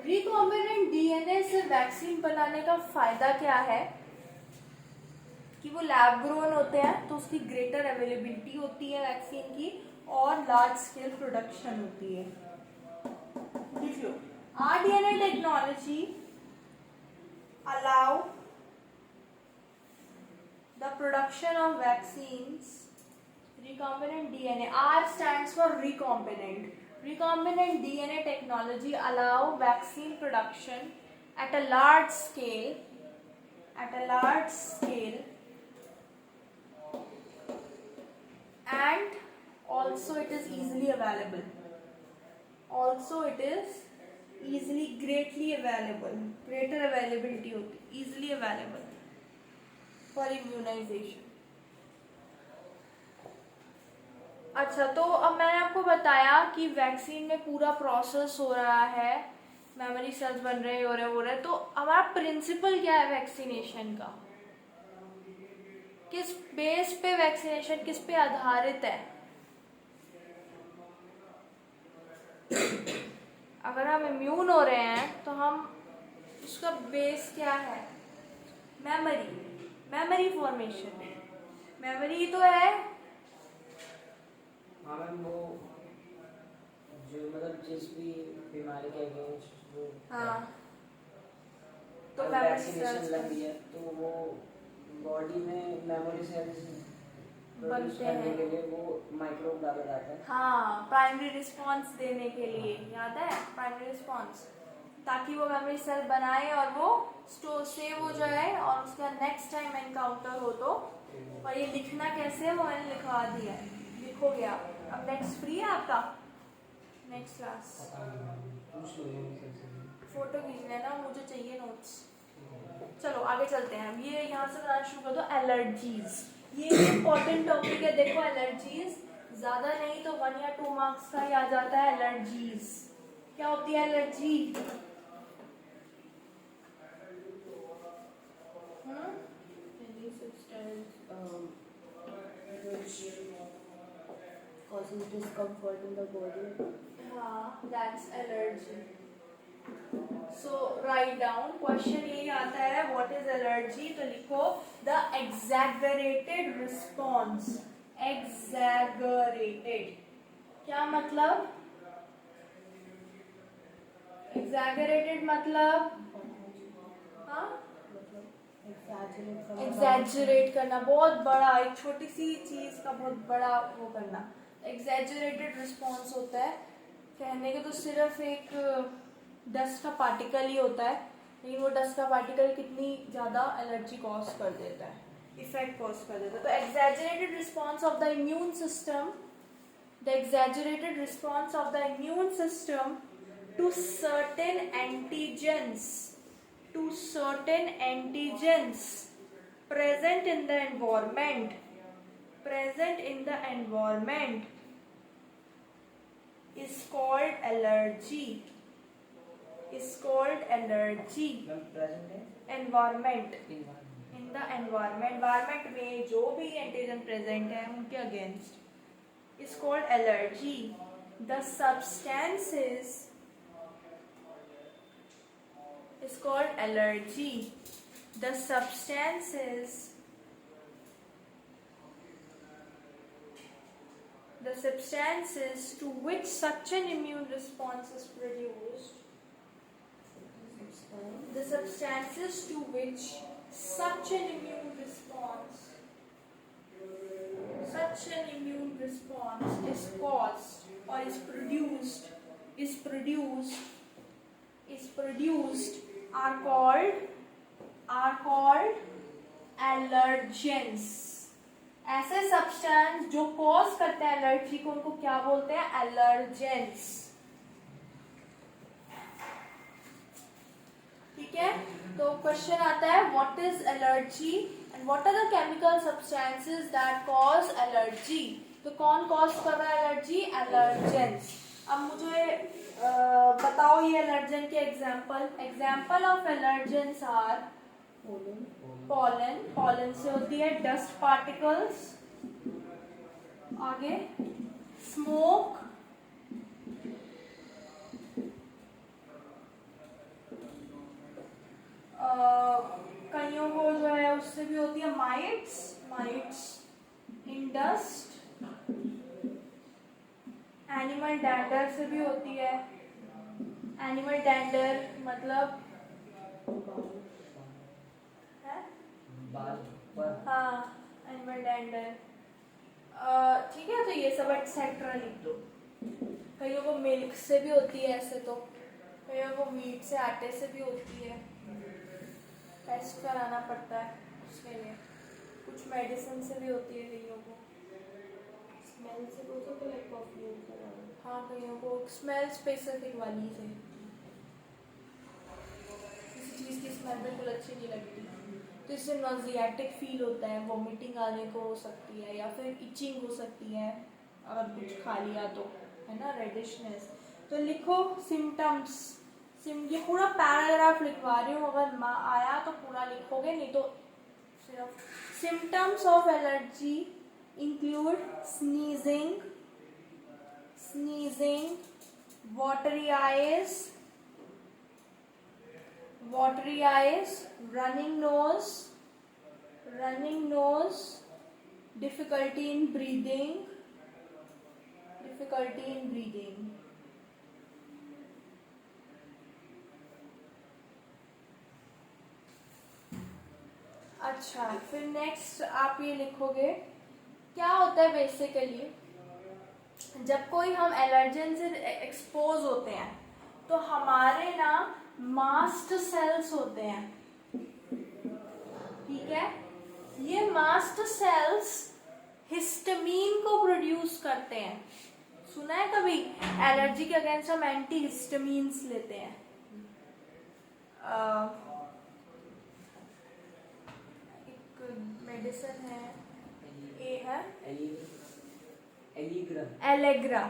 रिकॉम्बिनेंट डीएनए से वैक्सीन बनाने का फायदा क्या है कि वो लैब ग्रोन होते हैं, तो उसकी ग्रेटर अवेलेबिलिटी होती है वैक्सीन की, और लार्ज स्केल प्रोडक्शन होती है। देख लो, RDNA technology allow the production of vaccines. Recombinant DNA, R stands for recombinant. Recombinant DNA technology allow vaccine production at a large scale, and also it is easily available. Greatly available, greater availability होती, easily available for immunization. अच्छा, तो अब मैंने आपको बताया कि वैक्सीन में पूरा प्रोसेस हो रहा है, मेमोरी सेल्स बन रहे हो रहे, तो हमारा प्रिंसिपल क्या है वैक्सीनेशन का, किस बेस पे वैक्सीनेशन, किस पे आधारित है। अगर हम इम्यून हो रहे हैं तो हम, उसका बेस क्या है, मेमोरी फॉर्मेशन, मेमोरी तो है। हाँ मैम, वो जो मतलब जिस भी बीमारी के अगेंस्ट जो हाँ, तो वैक्सीनेशन लगी है तो वो बॉडी में मेमोरी सेल्स बनते हैं के लिए वो माइक्रोब डाला जाता है। हाँ, प्राइमरी रिस्पांस देने के लिए, याद है, प्राइमरी रिस्पांस, ताकि वो मेमोरी सेल बनाए और वो स्टोर सेव हो जाए और उसका नेक्स्ट टाइम एनकाउंटर हो तो। और ये लिखना कैसे है वो मैंने लिखवा दिया है, लिखोगे आप। अब नेक्स्ट फ्री है आपका, नेक्स्ट क्लास फोटो खींच लेना, मुझे चाहिए नोट्स। चलो आगे चलते हैं। ये यहाँ से बनाना शुरू कर दो, एलर्जीज। ये इम्पोर्टेंट टॉपिक है, देखो एलर्जीज, ज्यादा नहीं तो 1 या 2 मार्क्स का ही आ जाता है। एलर्जीज क्या होती है, allergy? Any substance which causes discomfort in the body. हाँ, that's allergy. So write down, question यही आता है, what is allergy? तो लिखो the exaggerated response. Exaggerated क्या मतलब? Exaggerated मतलब हाँ, exaggerate करना, बहुत बड़ा, एक छोटी सी चीज का बहुत बड़ा वो करना। exaggerated response होता है, कहने के तो सिर्फ एक डस्ट का पार्टिकल ही होता है, लेकिन वो डस्ट का पार्टिकल कितनी ज़्यादा एलर्जी कॉज कर देता है, इफेक्ट कॉज कर देता है। तो exaggerated response of the immune system, the exaggerated response of the immune system to certain antigens, present in the environment is called allergy. Environment, in the environment में जो भी एंटीजन प्रेजेंट है उनके against is called allergy. The substances is called allergy. The substances to which such an immune response is produced. The substances to which such an immune response is such an immune response is caused or is produced are called allergens. ऐसे सब्सटेंस जो कॉज करते हैं एलर्जी को उनको क्या बोलते हैं? एलर्जेंस. ठीक है, तो क्वेश्चन आता है what is allergy and what are the chemical substances that cause allergy. तो कौन कॉज कर रहा है एलर्जी? एलर्जेंस. अब मुझे बताओ ये एलर्जन के example of allergens are pollen से होती है डस्ट पार्टिकल्स, आगे स्मोक, कईयों को जो है उससे भी होती है माइट्स इन डस्ट, एनिमल डैंडर से भी होती है. एनिमल डैंडर मतलब हाँ एनिमल डैंडर. ठीक है, तो ये सब एक्सेट्रा लिख दो. कईयों को मिल्क से भी होती है, ऐसे तो कईयों को मीट से आटे से भी होती है. टेस्ट कराना पड़ता है उसके लिए. कुछ मेडिसिन से भी होती है कईयों को. स्मेल से तो लाइक परफ्यूम कराना. हाँ, कईयों को स्मेल स्पेसिफिक वाली से. किसी चीज़ की स्मेल बिल्कुल अच्छी नहीं लगती तो इससे नॉजियाटिक फील होता है, वॉमिटिंग आने को हो सकती है या फिर इचिंग हो सकती है अगर कुछ खा लिया तो, है ना, रेडिशनेस. तो लिखो सिम्टम्स. ये पूरा पैराग्राफ लिखवा रही हूँ, अगर आया तो पूरा लिखोगे, नहीं तो सिर्फ. Symptoms of allergy include sneezing, watery eyes, running nose, difficulty in breathing. अच्छा, फिर नेक्स्ट आप ये लिखोगे क्या होता है बेसिकली जब कोई हम एलर्जन से एक्सपोज होते हैं तो हमारे ना मास्ट सेल्स होते हैं. ठीक है, ये मास्ट सेल्स हिस्टामीन को प्रोड्यूस करते हैं. सुना है कभी? एलर्जी के अगेंस्ट हम एंटी हिस्टामीन्स लेते हैं. एक मेडिसिन है, ए है Allegra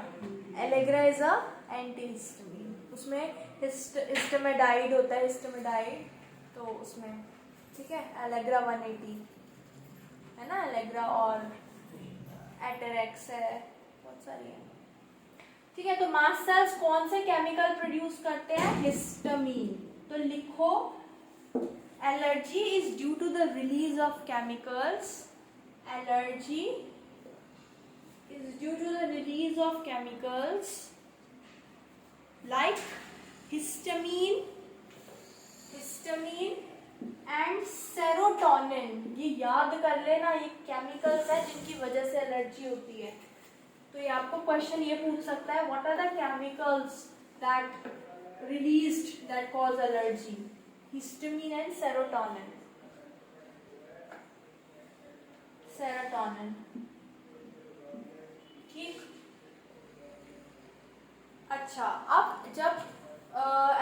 is a anti histamine. उसमें हिस्टामिडाइड होता है, तो उसमें ठीक है. एलेग्रा 180 है ना, एलेग्रा, और एटेरेक्स है, बहुत सारी है. ठीक है, तो मास्ट सेल्स कौन से केमिकल प्रोड्यूस करते हैं? हिस्टामीन. तो लिखो allergy is due to the release of chemicals. Allergy is due to the release of chemicals like histamine and serotonin. ये याद कर लेना, ये केमिकल्स हैं जिनकी वजह से एलर्जी होती है. तो ये आपको क्वेश्चन ये पूछ सकता है, what are the chemicals that released that cause allergy? Histamine and serotonin. ठीक. अच्छा, अब जब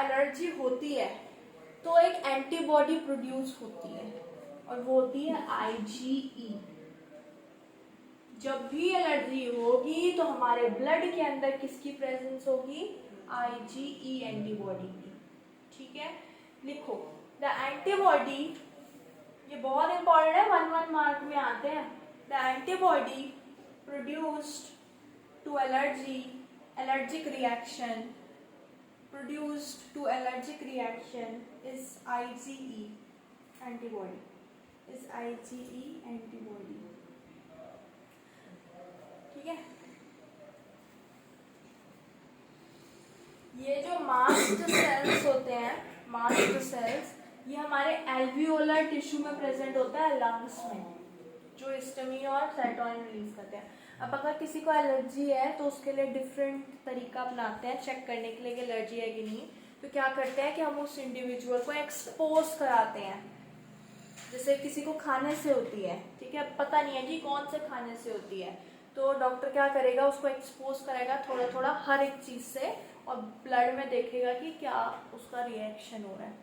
एलर्जी होती है तो एक एंटीबॉडी प्रोड्यूस होती है और वो होती है IgE. जब भी एलर्जी होगी तो हमारे ब्लड के अंदर किसकी प्रेजेंस होगी? IgE एंटीबॉडी की. ठीक है, लिखो द एंटीबॉडी. ये बहुत इंपॉर्टेंट है, 1 मार्क में आते हैं. The antibody produced to allergic reaction is IgE antibody. ठीक है, ये जो मास्ट सेल्स होते हैं, ये हमारे एल्वियोलर टिश्यू में प्रेजेंट होता है, लंग्स में. जो हिस्टामिन और सेरोटोनिन रिलीज करते हैं। अब अगर किसी को एलर्जी है तो उसके लिए डिफरेंट तरीका अपनाते हैं चेक करने के लिए कि एलर्जी है कि नहीं। तो क्या करते हैं कि हम उस इंडिविजुअल को एक्सपोज कराते हैं। जैसे किसी को खाने से होती है, ठीक है, पता नहीं है कि कौन से खाने से होती है, तो डॉक्टर क्या करेगा, उसको एक्सपोज करेगा थोड़ा थोड़ा हर एक चीज़ से, और ब्लड में देखेगा कि क्या उसका रिएक्शन हो रहा है।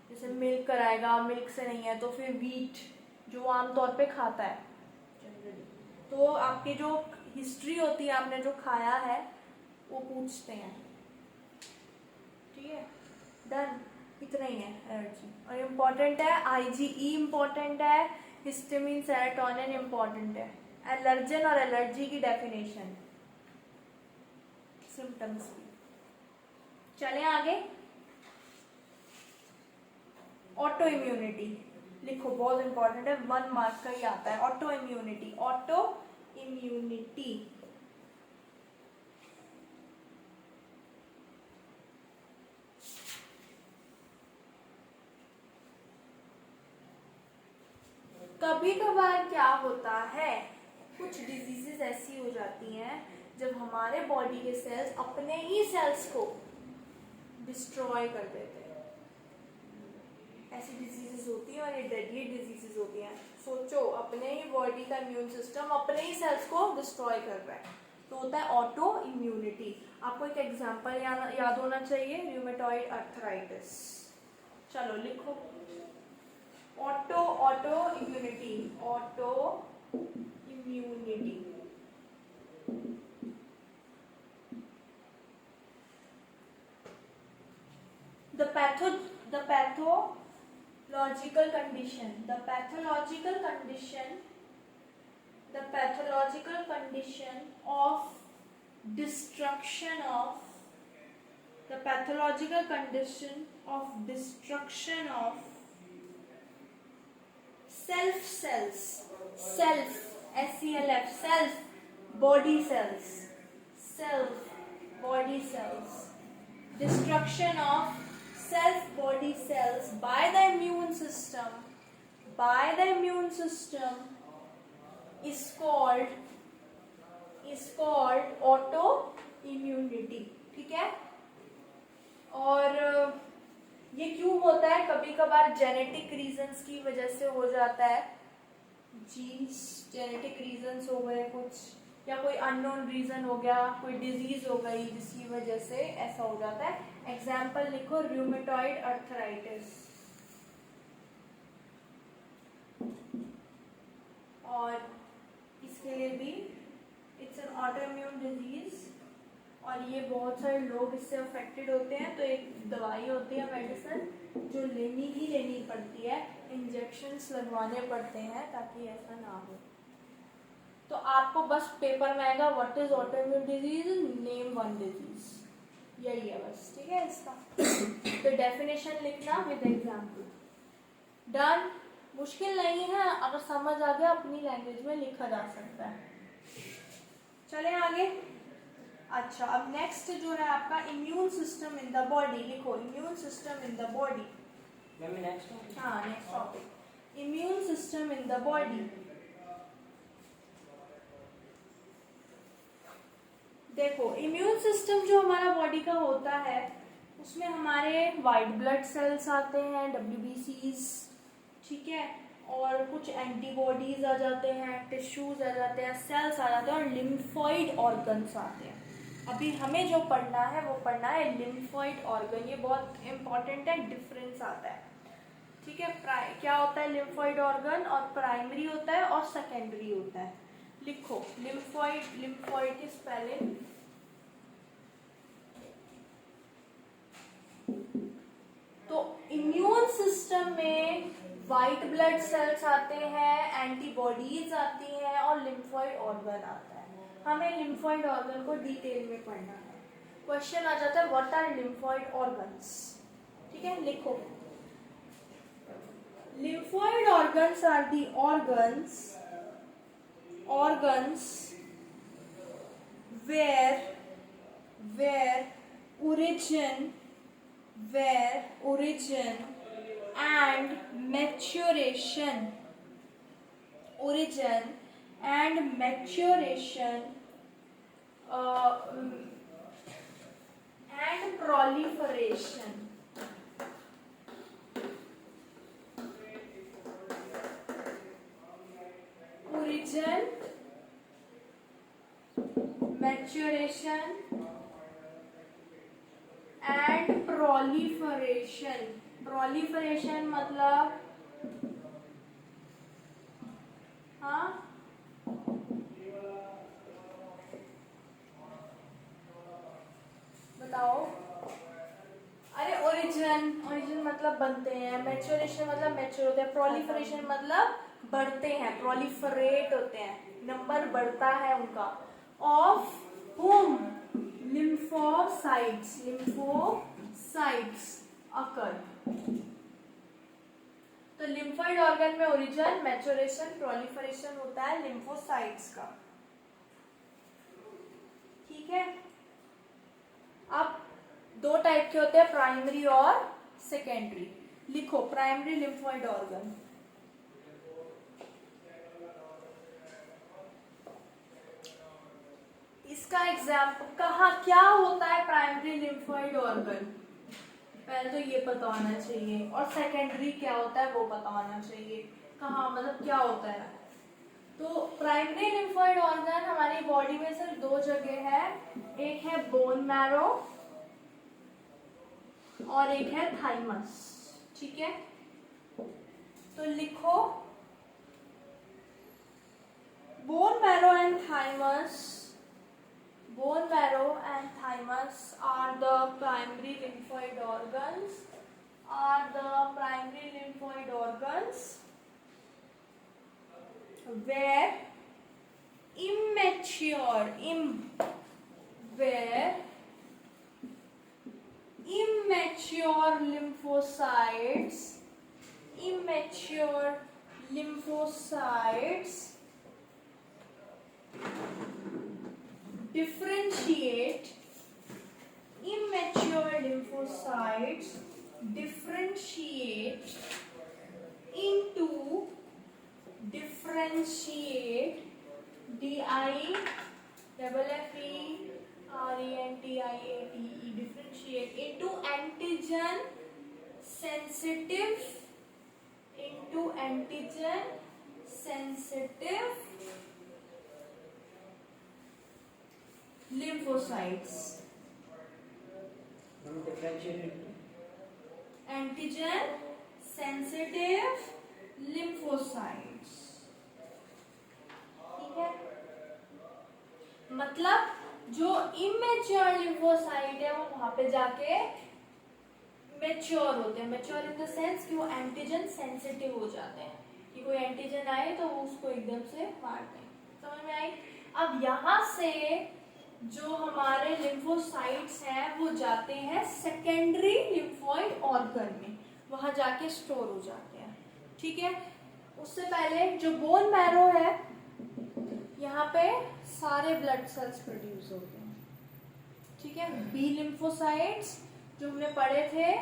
जैसे मिल्क कराएगा, मिल्क से नहीं है तो फिर वीट जो आमतौर पे खाता है जनरली, तो आपकी जो हिस्ट्री होती है, आपने जो खाया है वो पूछते हैं। ठीक है, डन, इतना ही है एलर्जी। और इम्पॉर्टेंट है IgE इम्पॉर्टेंट है, हिस्टामिन सेरोटोनिन इम्पॉर्टेंट है, एलर्जन और एलर्जी की डेफिनेशन, सिम्टम्स की। चलें आगे। ऑटो इम्यूनिटी लिखो, बहुत इंपॉर्टेंट है, 1 मार्क का ही आता है। ऑटो इम्यूनिटी, ऑटो इम्यूनिटी कभी कभार क्या होता है, कुछ डिजीजेस ऐसी हो जाती हैं जब हमारे बॉडी के सेल्स अपने ही सेल्स को डिस्ट्रॉय कर देते हैं। ऐसी डिजीजेस होती हैं और ये डेडली डिजीजेस होती हैं। सोचो, अपने ही बॉडी का इम्यून सिस्टम अपने ही सेल्स को डिस्ट्रॉय कर रहा है, तो होता है ऑटो इम्यूनिटी। आपको एक एग्जांपल याद होना चाहिए, रूमेटॉइड अर्थराइटिस। चलो लिखो, auto immunity, auto immunity. The pathological condition of destruction of self cells, self body cells, destruction of self body cells by the immune system is called autoimmunity। ठीक है, और ये क्यों होता है, कभी कभार जेनेटिक रीजंस की वजह से हो जाता है, जीन्स जेनेटिक रीजंस हो गए कुछ, या कोई अननोन रीजन हो गया, कोई डिजीज हो गई जिसकी वजह से ऐसा हो जाता है। एग्जाम्पल लिखो, रूमेटॉइड अर्थराइटिस, और इसके लिए भी इट्स एन ऑटोइम्यून डिजीज, और ये बहुत सारे लोग इससे अफेक्टेड होते हैं। तो एक दवाई होती है, मेडिसिन, जो लेनी पड़ती है, इंजेक्शंस लगवाने पड़ते हैं ताकि ऐसा ना हो। तो आपको बस पेपर में आएगा what is autoimmune disease, name 1 disease, यही है बस। ठीक है, इसका तो डेफिनेशन लिखना विद एग्जाम्पल। डन, मुश्किल नहीं है, अगर समझ आ गया अपनी लैंग्वेज में लिखा जा सकता है। चलें आगे। अच्छा, अब नेक्स्ट जो है आपका immune system in the body. लिखो, immune system in the body. Next topic, immune system in the body. देखो, इम्यून सिस्टम जो हमारा बॉडी का होता है, उसमें हमारे वाइट ब्लड सेल्स आते हैं, WBCs, ठीक है, और कुछ एंटीबॉडीज आ जाते हैं, टिश्यूज आ जाते हैं, सेल्स आ जाते हैं, और लिम्फॉइड ऑर्गन्स आते हैं। अभी हमें जो पढ़ना है वो पढ़ना है लिम्फॉइड ऑर्गन, ये बहुत इंपॉर्टेंट है, डिफरेंस आता है। ठीक है, क्या होता है लिम्फॉइड ऑर्गन, और प्राइमरी होता है और सेकेंडरी होता है। लिखो, लिम्फॉइड की स्पेलिंग, तो इम्यून सिस्टम में वाइट ब्लड सेल्स आते हैं, एंटीबॉडीज आती हैं, और लिम्फॉइड ऑर्गन आता है। हमें लिम्फॉइड ऑर्गन को डिटेल में पढ़ना है। क्वेश्चन आ जाता है व्हाट आर लिम्फॉइड ऑर्गन्स। ठीक है, लिखो, lymphoid organs are the organs where origin and maturation origin and maturation and proliferation. Origin, maturation and proliferation. Proliferation मतलब हाँ बताओ। अरे ओरिजिन मतलब बनते हैं, मैच्योरेशन मतलब मैच्योर होते हैं, प्रोलिफरेशन मतलब बढ़ते हैं, प्रोलिफरेट होते हैं, नंबर बढ़ता है उनका। Of whom lymphocytes occur। तो लिम्फोइड ऑर्गन में ओरिजिन, मैच्योरेशन, प्रोलिफरेशन होता है लिम्फोसाइट्स का। ठीक है। अब दो टाइप के होते हैं, प्राइमरी और सेकेंडरी। लिखो प्राइमरी लिम्फोइड ऑर्गन। इसका एग्जाम्पल कहाँ क्या होता है प्राइमरी लिम्फोइड ऑर्गन, पहले तो ये पता होना चाहिए, और सेकेंडरी क्या होता है वो पता होना चाहिए। कहाँ मतलब क्या होता है। तो प्राइमरी लिम्फोइड ऑर्गन हमारी बॉडी में सिर्फ दो जगह है, एक है बोन मैरो और एक है थाइमस। ठीक है। तो लिखो bone marrow and thymus. Bone marrow and thymus are the primary lymphoid organs. Where immature lymphocytes differentiate into antigen sensitive lymphocytes. Antigen sensitive lymphocytes. ठीक है। मतलब जो इमेच्योर लिम्फोसाइट है वो वहां पे जाके मेच्योर होते हैं। मेच्योर इन द सेंस कि वो एंटीजन सेंसिटिव हो जाते हैं, कि कोई एंटीजन आए तो वो उसको एकदम से मार दें। समझ में आई। अब यहाँ से जो हमारे लिम्फोसाइट्स हैं वो जाते हैं सेकेंडरी लिम्फोइड ऑर्गन में, वहां जाके स्टोर हो जाते हैं। ठीक है। उससे पहले जो बोन मैरो है यहाँ पे सारे ब्लड सेल्स प्रोड्यूस होते हैं। ठीक है। बी लिम्फोसाइट्स जो हमने पढ़े थे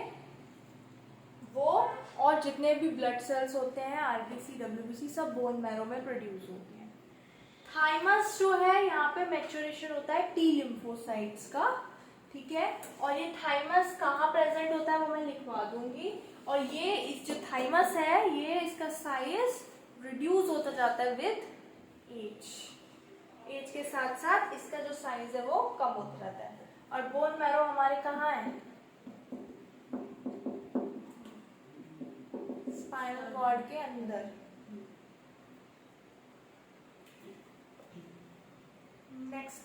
वो, और जितने भी ब्लड सेल्स होते हैं आरबीसी डब्ल्यूबीसी सब बोन मैरो में प्रोड्यूस होते हैं। थाइमस जो है यहाँ पे मैच्योरेशन होता है टी लिम्फोसाइट्स का। ठीक है। और ये थाइमस कहाँ प्रेजेंट होता है वो मैं लिखवा दूंगी। और ये इस जो थाइमस है ये इसका साइज रिड्यूस होता जाता है विद एज के साथ साथ इसका जो साइज है वो कम होता जाता है। और बोन मैरो हमारे कहाँ है, स्पाइनल कॉर्ड के अंदर। नेक्स्ट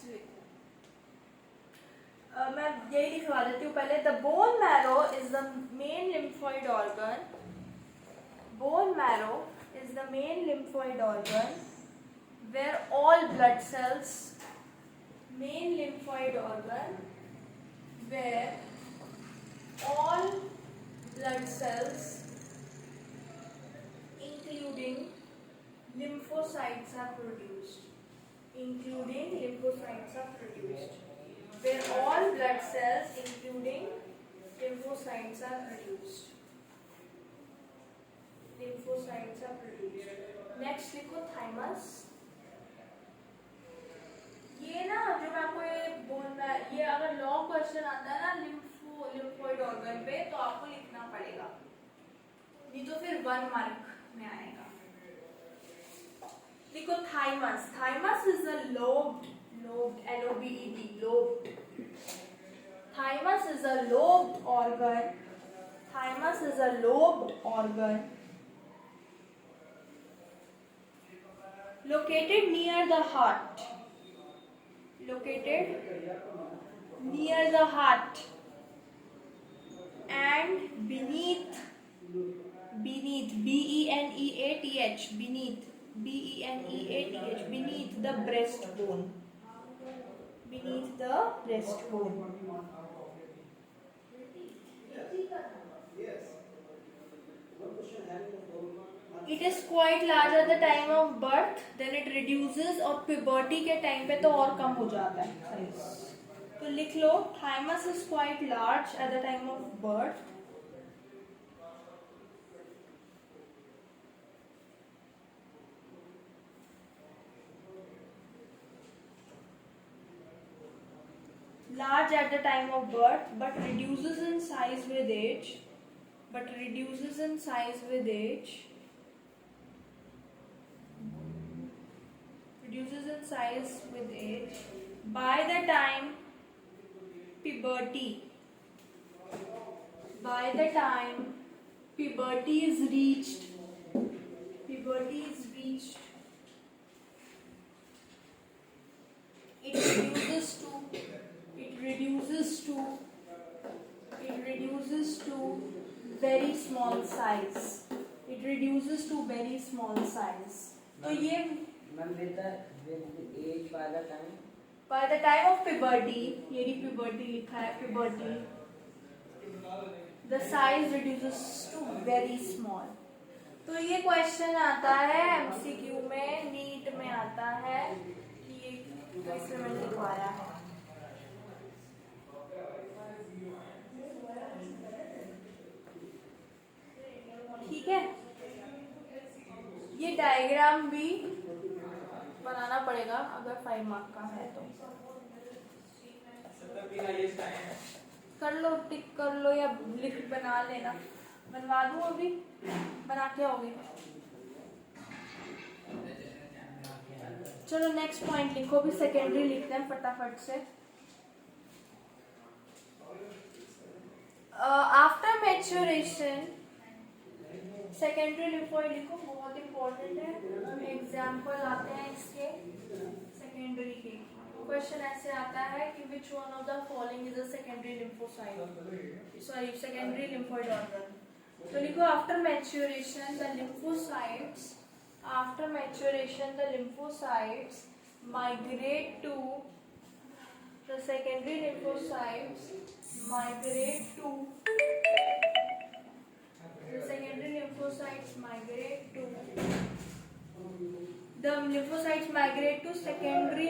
मैं यही लिखवा देती हूँ पहले। The bone marrow is the main lymphoid organ. Bone marrow is the main lymphoid organ where all blood cells, main lymphoid organ where all blood cells including lymphocytes are produced. Where all blood cells including lymphocytes are produced. Next लिखो थाइमस। ये ना जो मैं आपको ये बोलना है, ये अगर लॉन्ग क्वेश्चन आता है ना लिम्फोइड ऑर्गन पे, तो आपको लिखना पड़ेगा, नहीं तो फिर 1 मार्क में आएगा। देखो thymus, thymus is a lobed lobed thymus is a lobed organ. Thymus is a lobed organ located near the heart. Located near the heart and beneath beneath beneath the breastbone. Beneath the breastbone. It is quite large at the time of birth, then it reduces, और puberty के टाइम पे तो और कम हो जाता है साइज। तो लिख लो thymus is quite large at the time of birth. Large at the time of birth, but reduces in size with age. Reduces in size with age by the time puberty is reached. It reduces to very small size. तो ये by the time of puberty, ये puberty लिखा है, puberty, the size reduces to very small. तो ये क्वेश्चन आता है MCQ में, नीट में आता है कि ये कैसे मैंने लिखवाया है। ठीक है, ये डायग्राम भी बनाना पड़ेगा अगर 5 मार्क का है तो। कर लो, टिक कर लो या लिख बना लेना। बनवा दूं अभी, बना के आओगे? चलो नेक्स्ट पॉइंट लिखो, भी सेकेंडरी लिखते हैं फटाफट से। आफ्टर मैच्योरेशन सेकेंडरी लिम्फोइड लिखो, बहुत इंपॉर्टेंट है, एग्जाम्पल आते हैं इसके सेकेंडरी के। क्वेश्चन ऐसे आता है कि which one of the following is a secondary lymphocyte, sorry secondary lymphoid organ. तो लिखो after maturation the lymphocytes migrate to the secondary lymphocytes migrate to the lymphocytes migrate to secondary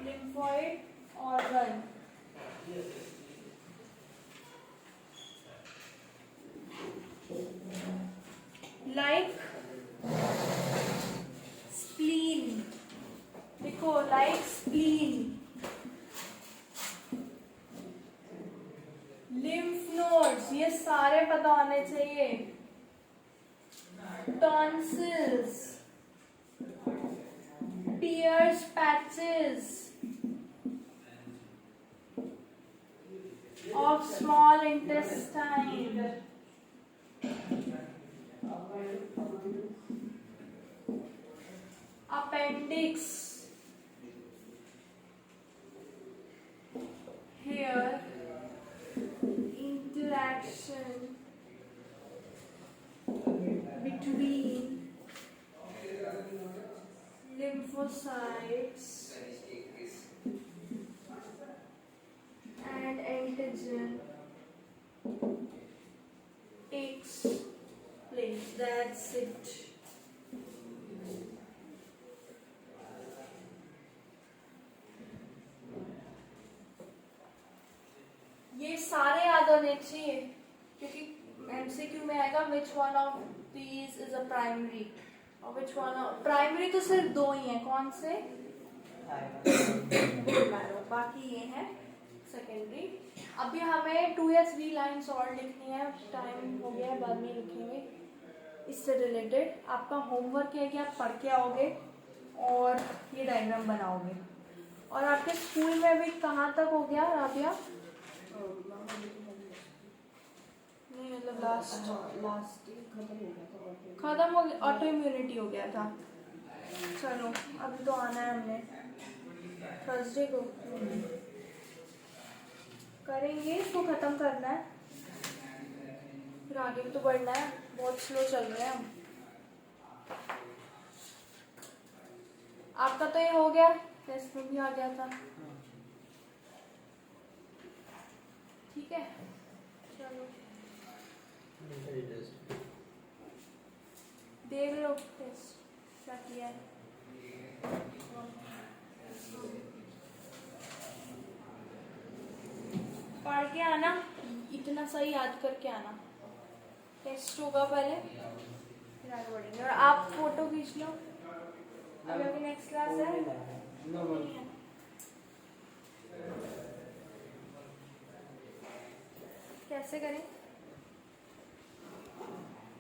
lymphoid organ. Like spleen, देखो like spleen, lymph nodes, ये सारे पता होने चाहिए, tonsils, Peyer's patches of small intestine, appendix, here interaction between lymphocytes and antigen takes place. That's it. ये सारे याद होने चाहिए क्योंकि एमसीक्यू में आएगा which one of these is a primary, और विच वन ऑफ प्राइमरी तो सिर्फ 2 ही हैं, कौन से? बाकी ये है सेकेंडरी। अभी हमें 2 या 3 लाइन्स और लिखनी है, टाइम हो गया है, बाद में लिखेंगे। इससे रिलेटेड आपका होमवर्क है कि आप पढ़ के आओगे और ये डायग्राम बनाओगे। और आपके स्कूल में अभी कहाँ तक हो गया राबिया? नहीं मतलब लास्ट खत्म हो गया, ऑटो इम्यूनिटी हो गया था। चलो अभी तो आना है, हमने थर्सडे को करेंगे, इसको ख़त्म करना है, फिर आगे भी तो बढ़ना है, बहुत स्लो चल रहे हैं हम। आपका तो ये हो गया, टेस्ट में भी आ गया था, ठीक है। चलो देख लो टेस्ट क्या किया है। पढ़ के आना, इतना सही याद करके आना। टेस्ट होगा पहले, फिर आगे बढ़ेंगे। और आप फोटो खींच लो, अभी अभी नेक्स्ट क्लास है। कैसे करें?